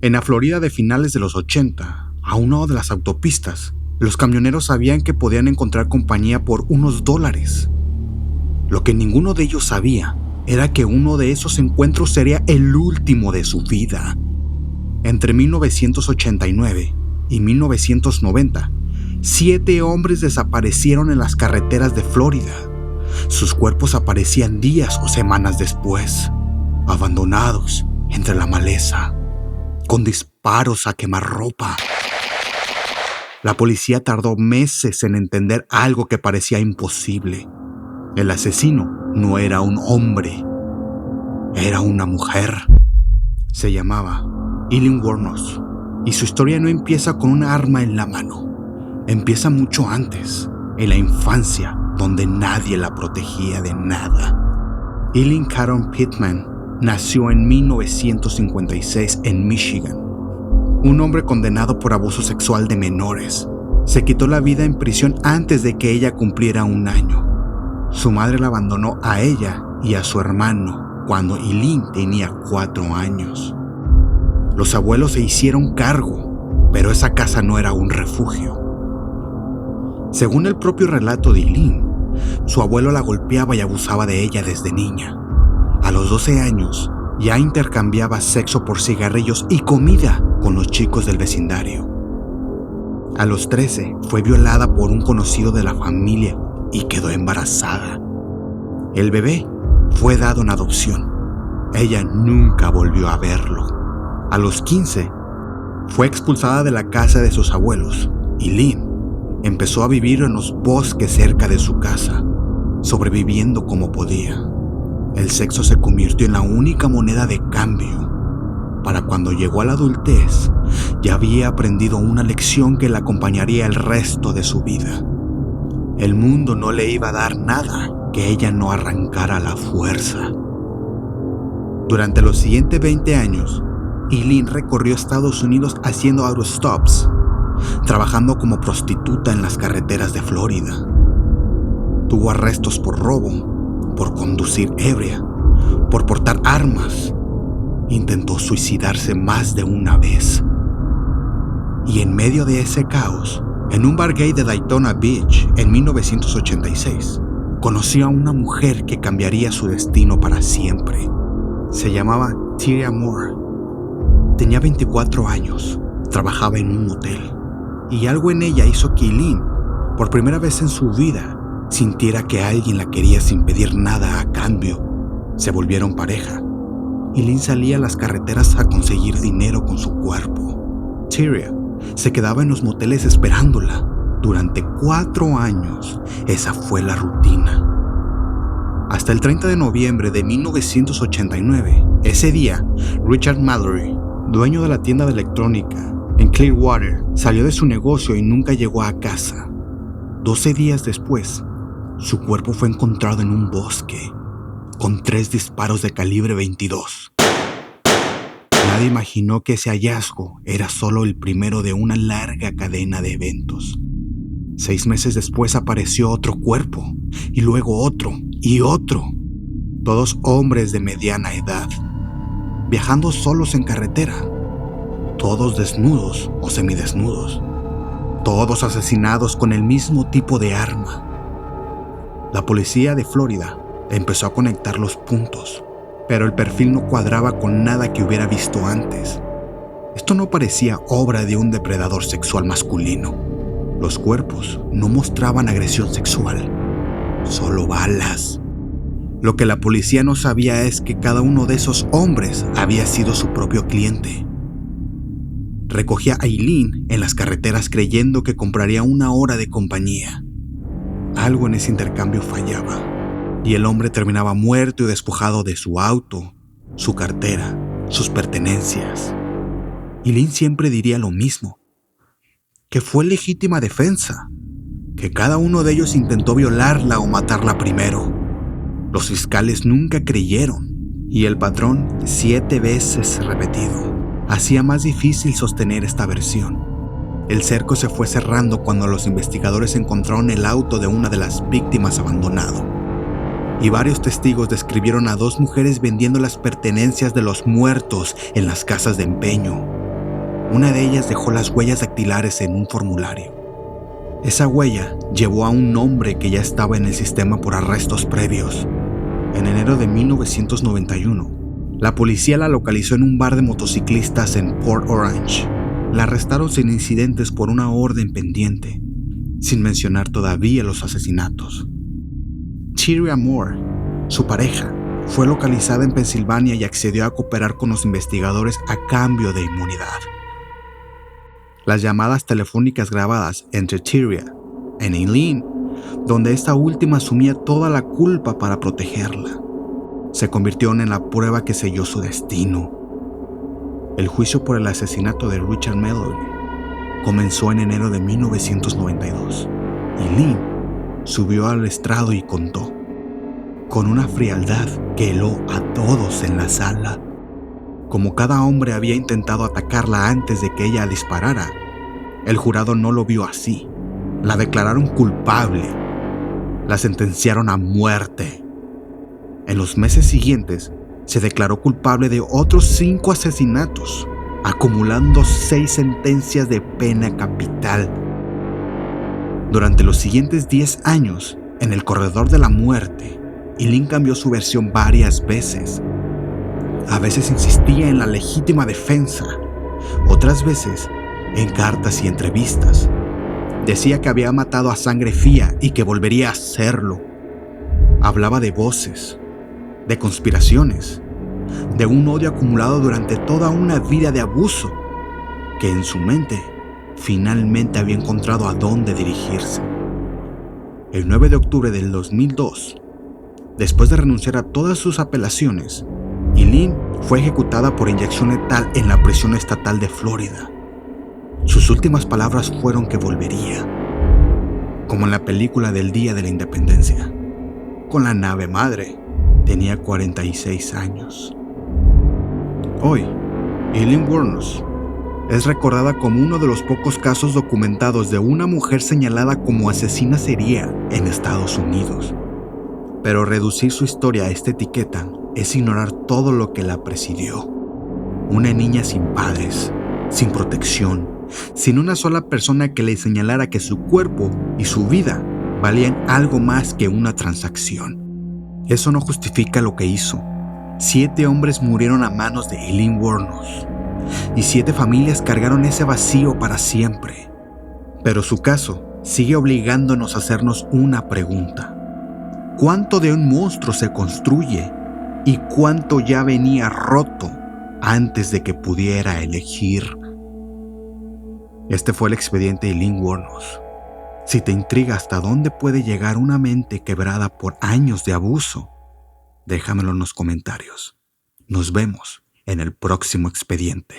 En la Florida de finales de los 80, a un lado de las autopistas, los camioneros sabían que podían encontrar compañía por unos $. Lo que ninguno de ellos sabía era que uno de esos encuentros sería el último de su vida. Entre 1989 y 1990, 7 hombres desaparecieron en las carreteras de Florida. Sus cuerpos aparecían días o semanas después, abandonados entre la maleza, con disparos a quemarropa. La policía tardó meses en entender algo que parecía imposible. El asesino no era un hombre, era una mujer. Se llamaba Eileen Wuornos, y su historia no empieza con un arma en la mano. Empieza mucho antes, en la infancia, donde nadie la protegía de nada. Eileen Caron Pittman nació en 1956 en Michigan. Un hombre condenado por abuso sexual de menores. Se quitó la vida en prisión antes de que ella cumpliera 1 año. Su madre la abandonó a ella y a su hermano cuando Eileen tenía 4 años. Los abuelos se hicieron cargo, pero esa casa no era un refugio. Según el propio relato de Eileen, su abuelo la golpeaba y abusaba de ella desde niña. A los 12 años, ya intercambiaba sexo por cigarrillos y comida con los chicos del vecindario. A los 13, fue violada por un conocido de la familia y quedó embarazada. El bebé fue dado en adopción. Ella nunca volvió a verlo. A los 15, fue expulsada de la casa de sus abuelos y Lynn empezó a vivir en los bosques cerca de su casa, sobreviviendo como podía. El sexo se convirtió en la única moneda de cambio. Para cuando llegó a la adultez, ya había aprendido una lección que la acompañaría el resto de su vida. El mundo no le iba a dar nada que ella no arrancara a la fuerza. Durante los siguientes 20 años, Eileen recorrió Estados Unidos haciendo autostops, trabajando como prostituta en las carreteras de Florida. Tuvo arrestos por robo, por conducir ebria, por portar armas. Intentó suicidarse más de una vez. Y en medio de ese caos, en un bar gay de Daytona Beach en 1986, conoció a una mujer que cambiaría su destino para siempre. Se llamaba Tyria Moore. Tenía 24 años, trabajaba en un motel, y algo en ella hizo que Eileen, por primera vez en su vida, sintiera que alguien la quería sin pedir nada a cambio. Se volvieron pareja. Eileen salía a las carreteras a conseguir dinero con su cuerpo. Tyria se quedaba en los moteles esperándola. Durante 4 años, esa fue la rutina. Hasta el 30 de noviembre de 1989, ese día, Richard Mallory, dueño de la tienda de electrónica en Clearwater, salió de su negocio y nunca llegó a casa. 12 días después, su cuerpo fue encontrado en un bosque, con 3 disparos de calibre 22. Nadie imaginó que ese hallazgo era solo el primero de una larga cadena de eventos. 6 meses después apareció otro cuerpo, y luego otro, y otro. Todos hombres de mediana edad, viajando solos en carretera. Todos desnudos o semidesnudos. Todos asesinados con el mismo tipo de arma. La policía de Florida empezó a conectar los puntos, pero el perfil no cuadraba con nada que hubiera visto antes. Esto no parecía obra de un depredador sexual masculino. Los cuerpos no mostraban agresión sexual, solo balas. Lo que la policía no sabía es que cada uno de esos hombres había sido su propio cliente. Recogía a Eileen en las carreteras creyendo que compraría 1 hora de compañía. Algo en ese intercambio fallaba, y el hombre terminaba muerto y despojado de su auto, su cartera, sus pertenencias. Eileen siempre diría lo mismo, que fue legítima defensa, que cada uno de ellos intentó violarla o matarla primero. Los fiscales nunca creyeron, y el patrón 7 veces repetido hacía más difícil sostener esta versión. El cerco se fue cerrando cuando los investigadores encontraron el auto de una de las víctimas abandonado, y varios testigos describieron a 2 mujeres vendiendo las pertenencias de los muertos en las casas de empeño. Una de ellas dejó las huellas dactilares en un formulario. Esa huella llevó a un hombre que ya estaba en el sistema por arrestos previos. En enero de 1991, la policía la localizó en un bar de motociclistas en Port Orange. La arrestaron sin incidentes por una orden pendiente, sin mencionar todavía los asesinatos. Tyria Moore, su pareja, fue localizada en Pensilvania y accedió a cooperar con los investigadores a cambio de inmunidad. Las llamadas telefónicas grabadas entre Tyria y Eileen, donde esta última asumía toda la culpa para protegerla, se convirtieron en la prueba que selló su destino. El juicio por el asesinato de Richard Mallory comenzó en enero de 1992. Eileen subió al estrado y contó, con una frialdad que heló a todos en la sala. Como cada hombre había intentado atacarla antes de que ella disparara, el jurado no lo vio así. La declararon culpable. La sentenciaron a muerte. En los meses siguientes, se declaró culpable de otros 5 asesinatos, acumulando 6 sentencias de pena capital. Durante los siguientes 10 años, en el corredor de la muerte, Eileen cambió su versión varias veces. A veces insistía en la legítima defensa, otras veces en cartas y entrevistas. Decía que había matado a sangre fría y que volvería a hacerlo. Hablaba de voces, de conspiraciones, de un odio acumulado durante toda una vida de abuso, que en su mente finalmente había encontrado a dónde dirigirse. El 9 de octubre del 2002, después de renunciar a todas sus apelaciones, Eileen fue ejecutada por inyección letal en la prisión estatal de Florida. Sus últimas palabras fueron que volvería, como en la película del Día de la Independencia, con la nave madre. Tenía 46 años. Hoy, Eileen Wuornos es recordada como uno de los pocos casos documentados de una mujer señalada como asesina serial en Estados Unidos. Pero reducir su historia a esta etiqueta es ignorar todo lo que la presidió. Una niña sin padres, sin protección, sin una sola persona que le señalara que su cuerpo y su vida valían algo más que una transacción. Eso no justifica lo que hizo. 7 hombres murieron a manos de Eileen Wuornos y 7 familias cargaron ese vacío para siempre. Pero su caso sigue obligándonos a hacernos una pregunta. ¿Cuánto de un monstruo se construye y cuánto ya venía roto antes de que pudiera elegir? Este fue el expediente Eileen Wuornos. Si te intriga hasta dónde puede llegar una mente quebrada por años de abuso, déjamelo en los comentarios. Nos vemos en el próximo expediente.